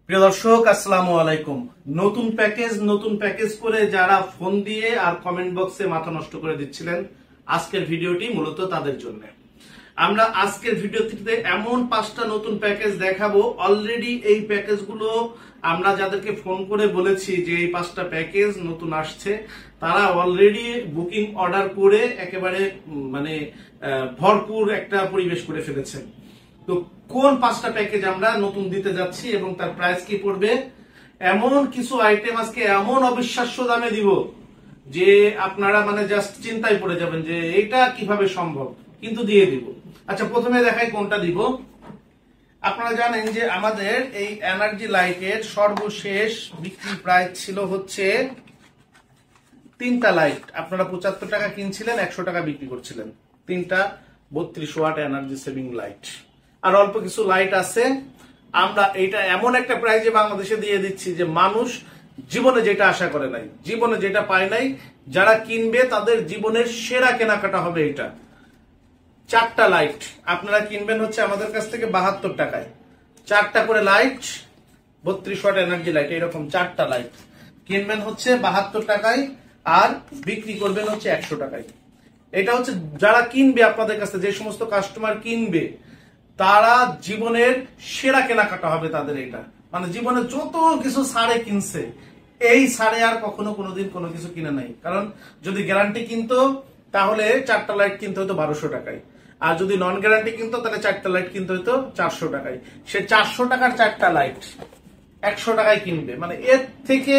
প্রিয় দর্শক, আসসালামু আলাইকুম। নতুন প্যাকেজ করে যারা ফোন দিয়ে আর কমেন্ট বক্সে মাথা নষ্ট করে দিচ্ছিলেন, আজকের ভিডিওটি মূলত তাদের জন্য। আমরা আজকের ভিডিওটিতে এমন 5টা নতুন প্যাকেজ দেখাবো। অলরেডি এই প্যাকেজগুলো আমরা যাদেরকে ফোন করে বলেছি যে এই 5টা প্যাকেজ নতুন আসছে, তারা অলরেডি বুকিং অর্ডার করে একেবারে ভরপুর একটা পরিবেশ করে ফেলেছেন। তো কোন 5টা প্যাকেজ আমরা নতুন দিতে যাচ্ছি এবং তার প্রাইস কি পড়বে, এমন কিছু আইটেম আজকে এমন অবিশ্বাস্য দামে দিব যে আপনারা জাস্ট চিন্তায় পড়ে যাবেন যে এটা কিভাবে সম্ভব, কিন্তু দিয়ে দিব। আচ্ছা, প্রথমে দেখাই কোনটা দিব। আপনারা জানেন যে আমাদের এই এনার্জি লাইটের সর্বশেষ বিক্রি প্রাইস ছিল হচ্ছে 3টা লাইট আপনারা 75 টাকা কিনছিলেন, 100 টাকা বিক্রি করছিলেন। 3টা 32 ওয়াট এনার্জি সেভিং লাইট। আর অল্প কিছু লাইট আছে। আমরা এটা এমন একটা প্রাইজে বাংলাদেশে দিয়ে দিচ্ছি যে মানুষ জীবনে যেটা আশা করে নাই, জীবনে যেটা পায় নাই, যারা কিনবে তাদের জীবনের সেরা কেনাকাটা হবে এটা। 4টা লাইট আপনারা কিনবেন হচ্ছে আমাদের কাছ থেকে 72 টাকায়। 4টা করে লাইট, 32 ওয়াট এনার্জি লাইট, এরকম 4টা লাইট কিনবেন হচ্ছে 72 টাকায় আর বিক্রি করবেন হচ্ছে 100 টাকায়। এটা হচ্ছে যারা কিনবে আপনাদের কাছে, যে সমস্ত কাস্টমার কিনবে তারা জীবনের সেরা কেনাকাটা হবে তাদের। এটা জীবনে যত কিছু ছাড়ে কিনছে, এই ছাড়ে আর কখনো কোনোদিন কোনো কিছু কিনে নাই। কারণ যদি গ্যারান্টি কিনতো তাহলে 4টা লাইট কিনতে হতো 1200 টাকায়, আর যদি নন গ্যারান্টি কিনতো তাহলে 4টা লাইট কিনতে হতো 400 টাকায়। সে 400 টাকার 4টা লাইট 100 টাকায় কিনবে। এর থেকে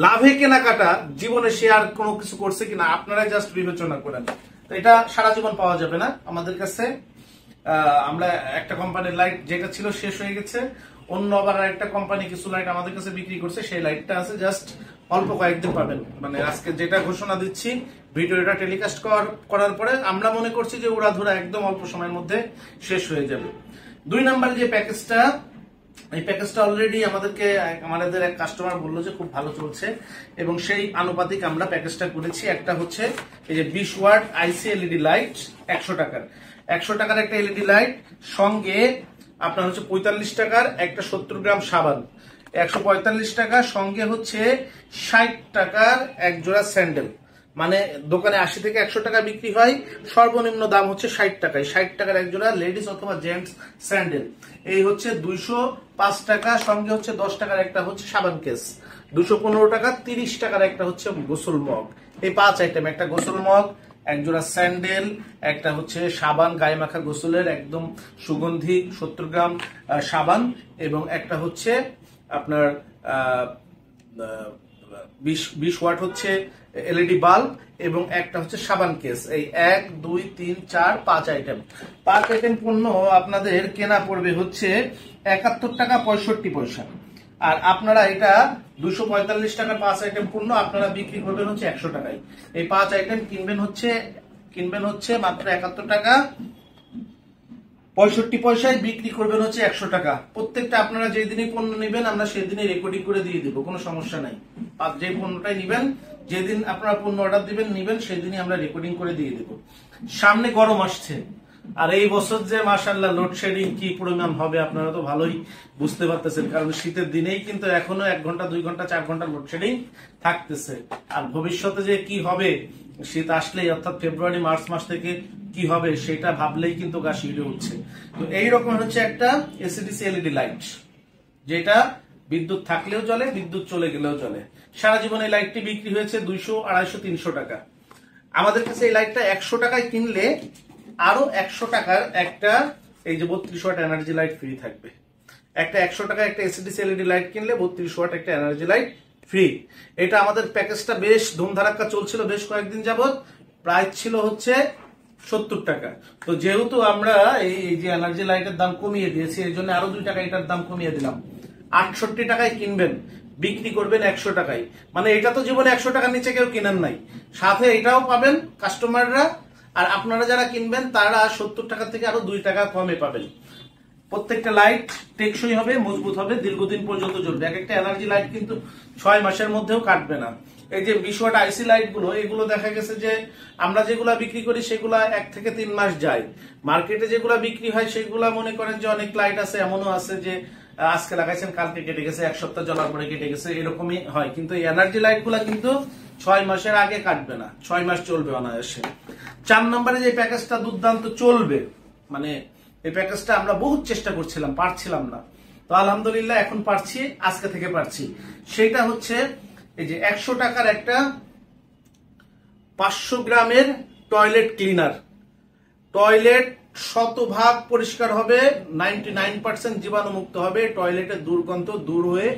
লাভে কেনাকাটা জীবনে সে আর কোনো কিছু করছে কিনা আপনারা জাস্ট বিবেচনা করেন। এটা সারা জীবন পাওয়া যাবে না আমাদের কাছে। আমরা একটা কোম্পানির লাইট যেটা ছিল শেষ হয়ে গেছে, অন্য আবার একটা কোম্পানি কিছু লাইট আমাদের কাছে বিক্রি করছে, সেই লাইটটা আছে, জাস্ট অল্প কয়েকদিন পাবেন। আজকে যেটা ঘোষণা দিচ্ছি, ভিডিওটা টেলিকাস্ট করার পরে আমরা মনে করছি যে উড়াধুরা একদম অল্প সময়ের মধ্যে শেষ হয়ে যাবে। 2 নাম্বার যে প্যাকেজটা, এই প্যাকেজটা অলরেডি আমাদের এক কাস্টমার বললো যে খুব ভালো চলছে এবং সেই আনুপাতিক আমরা প্যাকেজটা করেছি। একটা হচ্ছে এই যে 20 ওয়াট আইসি এলইডি লাইট 100 টাকার। 100 টাকার একটা এলইডি লাইট, সঙ্গে আপনার হচ্ছে 45 টাকার একটা 70 গ্রাম সাবান, 145 টাকা, সঙ্গে হচ্ছে 60 টাকার এক জোড়া স্যান্ডেল। দোকানে 80 থেকে 100 টাকা বিক্রি হয়, সর্বনিম্ন দাম হচ্ছে 60 টাকায়। 60 টাকার এক জোড়া লেডিস অথবা জেন্টস স্যান্ডেল। এই হচ্ছে 205 টাকা, সঙ্গে হচ্ছে 10 টাকার একটা হচ্ছে সাবান কেস, 215 টাকা, 30 টাকার একটা হচ্ছে গোসল মগ। এই 5 আইটেম, একটা গোসল মগ, এক জোড়া স্যান্ডেল, একটা হচ্ছে সাবান গায়ে মাখা গোসলের একদম সুগন্ধি 70 গ্রাম সাবান, এবং একটা হচ্ছে আপনার 20 ওয়াট হচ্ছে এলইডি বাল্ব, এবং একটা হচ্ছে সাবান কেস। এই 1 2 3 4 5 আইটেম। 5 আইটেম পণ্য আপনাদের কেনা পড়বে হচ্ছে 71 টাকা 65 পয়সা। আর আপনারা এটা 245 টাকার 5 আইটেম পণ্য আপনারা বিক্রি করবেন হচ্ছে 100 টাকায়। এই 5 আইটেম কিনবেন হচ্ছে মাত্র 71 টাকা 65 পয়সায়, বিক্রি করবেন হচ্ছে 100 টাকা। প্রত্যেকটা আপনারা যেদিনই পণ্য নেবেন আমরা সেদিনই রেকর্ডিং করে দিয়ে দিব, কোনো সমস্যা নাই। যে পণ্যটাই নিবেন, যেদিন আপনারা পণ্য অর্ডার নিবেন সেদিনই আমরা রেকর্ডিং করে দিয়ে দিব। সামনে গরম আসছে, আর এই বছর যে মাশাআল্লাহ লোডশেডিং কি পরিমাণ হবে আপনারা তো ভালোই বুঝতে পারতেছেন। কারণ শীতের দিনেই কিন্তু এখনো 1 ঘন্টা 2 ঘন্টা 4 ঘন্টা লোডশেডিং থাকতেছে। আর ভবিষ্যতে যে কি হবে, শীত আসলেই অর্থাৎ ফেব্রুয়ারি মার্চ মাস থেকে কি হবে সেটা ভাবলেই কিন্তু গা শিউরে উঠছে। তো এইরকম হচ্ছে একটা এসিডিসি এলইডি লাইট, যেটা বিদ্যুৎ থাকলেও চলে, বিদ্যুৎ চলে গেলেও চলে। সারা জীবন এই লাইটটি বিক্রি হয়েছে 200 250 300 টাকা। আমাদের কাছে এই লাইটটা 100 টাকায় কিনলে আরো 100 টাকার একটা এই যে 32 ওয়াট এনার্জি লাইট ফ্রি থাকবে। একটা 100 টাকা একটা এসিডিসি এলইডি লাইট কিনলে 32 ওয়াট একটা এনার্জি লাইট ফ্রি। এটা আমাদের প্যাকেজটা বেশ ধুমধারাক্কা চলছিল বেশ কয়েকদিন যাবত। প্রাইস ছিল হচ্ছে 70 টাকা। তো যেহেতু আমরা এই যে এনার্জি লাইটের দাম কমিয়ে দিয়েছি, এই জন্য আরো 2 টাকা এটার দাম কমিয়ে দিলাম। 68 টাকায় কিনবেন, বিক্রি করবেন 100 টাকায়। এটা তো জীবনে 100 টাকার নিচে কেউ কিনেন নাই। সাথে এটাও পাবেন কাস্টমাররা, আর আপনারা যারা কিনবেন তারা 70 টাকা থেকে আরো 2 টাকা কমে পাবেন। প্রত্যেকটা লাইট টেকসই হবে, মজবুত হবে, দীর্ঘদিন পর্যন্ত চলবে। এক একটা এনার্জি লাইট কিন্তু 6 মাসের মধ্যেও কাটবে না। এই যে 20 ওয়াট আইসি লাইট গুলো, এগুলো দেখা গেছে যে আমরা যেগুলা বিক্রি করি সেগুলা 1 থেকে 3 মাস যায়। মার্কেটে যেগুলা বিক্রি হয় সেগুলা মনে করেন যে অনেক লাইট আছে, এমনও আছে যে আজকে লাগাইছেন কালকে কেটে গেছে, 1 সপ্তাহ জ্বলার পরে কেটে গেছে, এরকমই হয়। কিন্তু এই এনার্জি লাইট গুলা কিন্তু 6 মাসের আগে কাটবে না, 6 মাস চলবে অনায়াসে। 4 নম্বরে যে প্যাকেজটা দুর্দান্ত চলবে, মানে এই প্যাকেজটা আমরা বহুত চেষ্টা করছিলাম, পারছিলাম না, তো আলহামদুলিল্লাহ এখন পারছি, আজকে থেকে পারছি। সেটা হচ্ছে এই যে 100 টাকার একটা 500 গ্রামের টয়লেট ক্লিনার। টয়লেট শতভাগ পরিষ্কার হবে, 99% জীবাণুমুক্ত হবে, টয়লেটের দুর্গন্ধ দূর হয়ে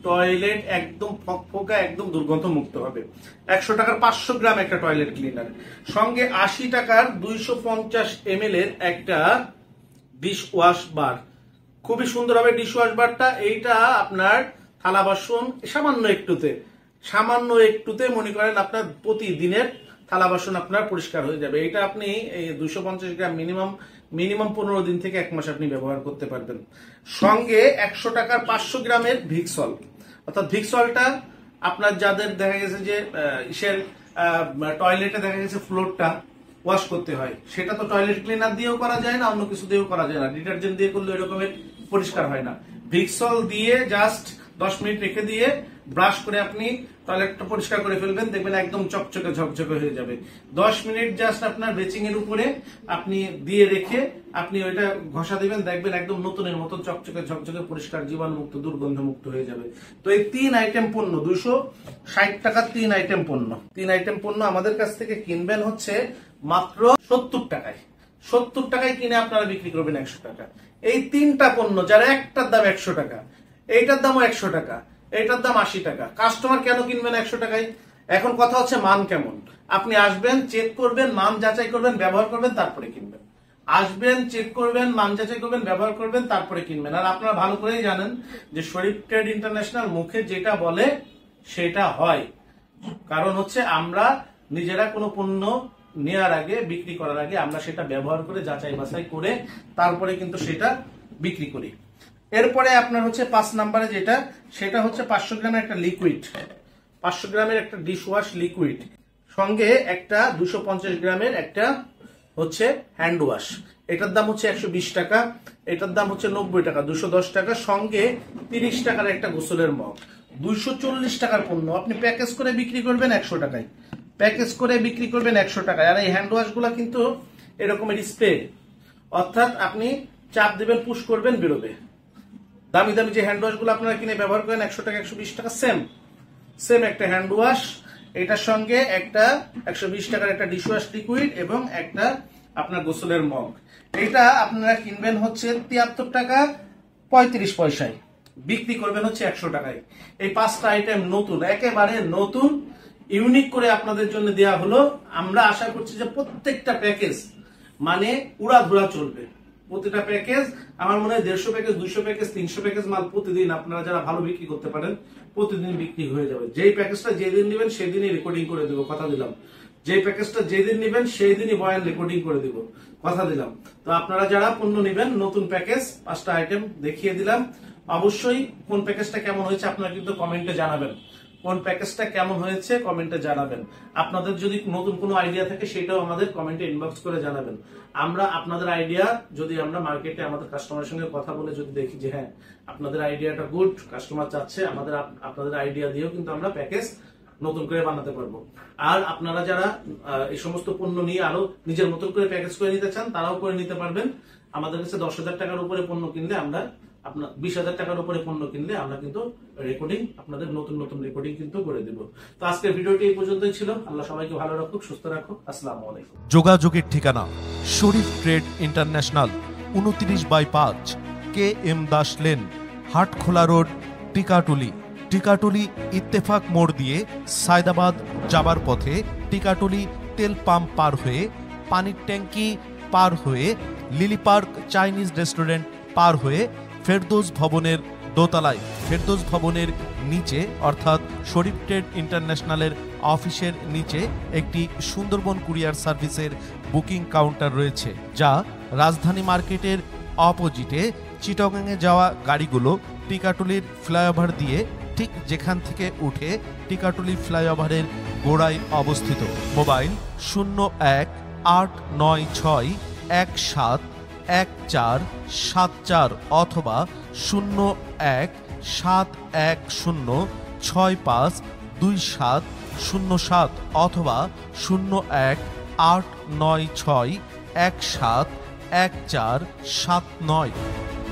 টয়লেট একদম ফকফকা, একদম দুর্গন্ধ মুক্ত হবে। 100 টাকার 500 গ্রাম একটা টয়লেট ক্লিনার, সঙ্গে 80 টাকার 250 ml এর একটা ডিশ ওয়াশ বার। খুবই সুন্দর হবে ডিশ ওয়াশ বারটা। এইটা আপনার থালা বাসন সামান্য একটুতে মনে করেন আপনার প্রতিদিনের থালা বাসন আপনার পরিষ্কার হয়ে যাবে। এটা আপনি এই 250 গ্রাম মিনিমাম 15 দিন থেকে 1 মাস আপনি ব্যবহার করতে পারবেন। সঙ্গে 100 টাকার 500 গ্রামের ভিক্সল, অর্থাৎ ভিক্সলটা আপনার যাদের দেখা গেছে যে টয়লেটে দেখা গেছে ফ্লোরটা ওয়াশ করতে হয়, সেটা তো টয়লেট ক্লিনার দিয়েও করা যায় না, অন্য কিছু দিয়েও করা যায় না, ডিটারজেন্ট দিয়ে করলে এরকমের পরিষ্কার হয় না। ভিক্সল দিয়ে জাস্ট 10 মিনিট রেখে দিয়ে ব্রাশ করে আপনি টয়লেটটা পরিষ্কার করে ফেলবেন, দেখবেন একদম চকচকে ঝকঝকে হয়ে যাবে। 10 মিনিট জাস্ট আপনার বেচিং এর উপরে আপনি দিয়ে রেখে আপনি ওইটা ঘষা দিবেন, দেখবেন একদম নতুনের মতো চকচকে ঝকঝকে পরিষ্কার, জীবাণুমুক্ত, দুর্গন্ধমুক্ত হয়ে যাবে। তো এই 3 আইটেম পণ্য, 260 টাকার 3 আইটেম পণ্য আমাদের কাছ থেকে কিনবেন হচ্ছে মাত্র 70 টাকায়। 70 টাকায় কিনে আপনারা বিক্রি করবেন 100 টাকা। এই 3টা পণ্য, যারা একটার দাম 100 টাকা, এইটার দামও 100 টাকা, এইটার দাম 80 টাকা, কাস্টমার কেন কিনবেন 100 টাকায়? এখন কথা হচ্ছে মান কেমন। আপনি আসবেন, চেক করবেন, মান যাচাই করবেন, ব্যবহার করবেন, তারপরে কিনবেন। আসবেন, চেক করবেন, মান যাচাই করবেন, ব্যবহার করবেন, তারপরে কিনবেন। আর আপনারা ভালো করেই জানেন যে শরীফ ট্রেড ইন্টারন্যাশনাল মুখে যেটা বলে সেটা হয়। কারণ হচ্ছে আমরা নিজেরা কোনো পণ্য নেওয়ার আগে, বিক্রি করার আগে আমরা সেটা ব্যবহার করে যাচাই বাছাই করে তারপরে কিন্তু সেটা বিক্রি করি। এরপরে আপনার হচ্ছে 5 নম্বরে যেটা, সেটা হচ্ছে 500 গ্রামের একটা লিকুইড, 500 গ্রামের একটা ডিশ ওয়াশ লিকুইড, সঙ্গে একটা 250 গ্রামের একটা হচ্ছে হ্যান্ড ওয়াশ। এটার দাম হচ্ছে 120 টাকা, এটার দাম হচ্ছে 90 টাকা, 210 টাকা, সঙ্গে 30 টাকার একটা গোসলের মগ। 240 টাকার পণ্য আপনি প্যাকেজ করে বিক্রি করবেন 100 টাকায়, প্যাকেজ করে বিক্রি করবেন 100 টাকায়। আর এই হ্যান্ড ওয়াশ গুলা কিন্তু এরকমের স্প্রে, অর্থাৎ আপনি চাপ দিবেন, পুশ করবেন, বেরোবে। দামি যে হ্যান্ড ওয়াশ গুলো আপনারা কিনে ব্যবহার করেন 100 টাকা 120 টাকা, সেম একটা হ্যান্ড ওয়াশ, এটার সঙ্গে একটা 120 টাকার একটা ডিশ ওয়াশ লিকুইড এবং একটা আপনার গোসলের মগ। এটা আপনারা কিনবেন হচ্ছে 73 টাকা 35 পয়সায়, বিক্রি করবেন হচ্ছে 100 টাকায়। এই 5টা আইটেম নতুন, একেবারে নতুন, ইউনিক করে আপনাদের জন্য দেয়া হলো। আমরা আশা করছি যে প্রত্যেকটা প্যাকেজ মানে উড়াধুরা চলবে। প্রতিটা প্যাকেজ আমার মনে হয় 150 প্যাকেজ, 200 প্যাকেজ, 300 প্যাকেজ মাল প্রতিদিন আপনারা যারা ভালো বিক্রি করতে পারেন প্রতিদিন বিক্রি হয়ে যাবে। যেই প্যাকেজটা যেদিন নেবেন সেদিনই রেকর্ডিং করে দেবো, কথা দিলাম। যেই প্যাকেজটা যেদিন নেবেন সেই দিনই বয়ান রেকর্ডিং করে দিব, কথা দিলাম। তো আপনারা যারা পণ্য নেবেন, নতুন প্যাকেজ 5টা আইটেম দেখিয়ে দিলাম। অবশ্যই কোন প্যাকেজটা কেমন হয়েছে আপনারা কিন্তু কমেন্টে জানাবেন, কোন প্যাকেজটা কেমন হয়েছে কমেন্টে জানাবেন। আপনাদের যদি নতুন কোনো আইডিয়া থাকে সেটাও আমাদের কমেন্টে ইনবক্স করে জানাবেন। আমরা আপনাদের আইডিয়া যদি আমরা মার্কেটে আমাদের কাস্টমারের সঙ্গে কথা বলে যদি দেখি যে হ্যাঁ আপনাদের আইডিয়াটা গুড, কাস্টমার চাচ্ছে, আপনাদের আইডিয়া দিয়েও কিন্তু আমরা প্যাকেজ নতুন করে বানাতে পারবো। আর আপনারা যারা এই সমস্ত পণ্য নিয়ে আরো নিজের মতন করে প্যাকেজ করে নিতে চান তারাও করে নিতে পারবেন। আমাদের কাছে 10,000 টাকার উপরে পণ্য কিনলে আমরা, আপনার 20,000 টাকার উপরে পণ্য কিনলে আমরা কিন্তু রেকর্ডিং, আপনাদের নতুন রেকর্ডিং কিন্তু করে দেব। তো আজকের ভিডিওটি এই পর্যন্তই ছিল। আল্লাহ সবাইকে ভালো রাখুক, সুস্থ রাখুক। আসসালামু আলাইকুম। যোগাযোগের ঠিকানা Sharif trade international, 29/5 KM Das lane, Hatkhola road, Tikatuli Ittefaq মোড় দিয়ে সায়দাবাদ যাবার পথে টিকাটুলি তেল পাম্প পার হয়ে, পানির ট্যাঙ্কি পার হয়ে, লিলি পার্ক চাইনিজ রেস্টুরেন্ট পার হয়ে ফেরদৌস ভবনের দোতলায়, ফেরদৌস ভবনের নিচে অর্থাৎ শরীফ ট্রেড ইন্টারন্যাশনালের অফিসের নিচে একটি সুন্দরবন কুরিয়ার সার্ভিসের বুকিং কাউন্টার রয়েছে, যা রাজধানী মার্কেটের অপোজিটে চিটাগংয়ে যাওয়া গাড়িগুলো টিকাটুলির ফ্লাইওভার দিয়ে ঠিক যেখান থেকে উঠে টিকাটুলি ফ্লাইওভারের গোড়ায় অবস্থিত। মোবাইল 0189171474 অথবা 017106525707 অথবা 018961714149।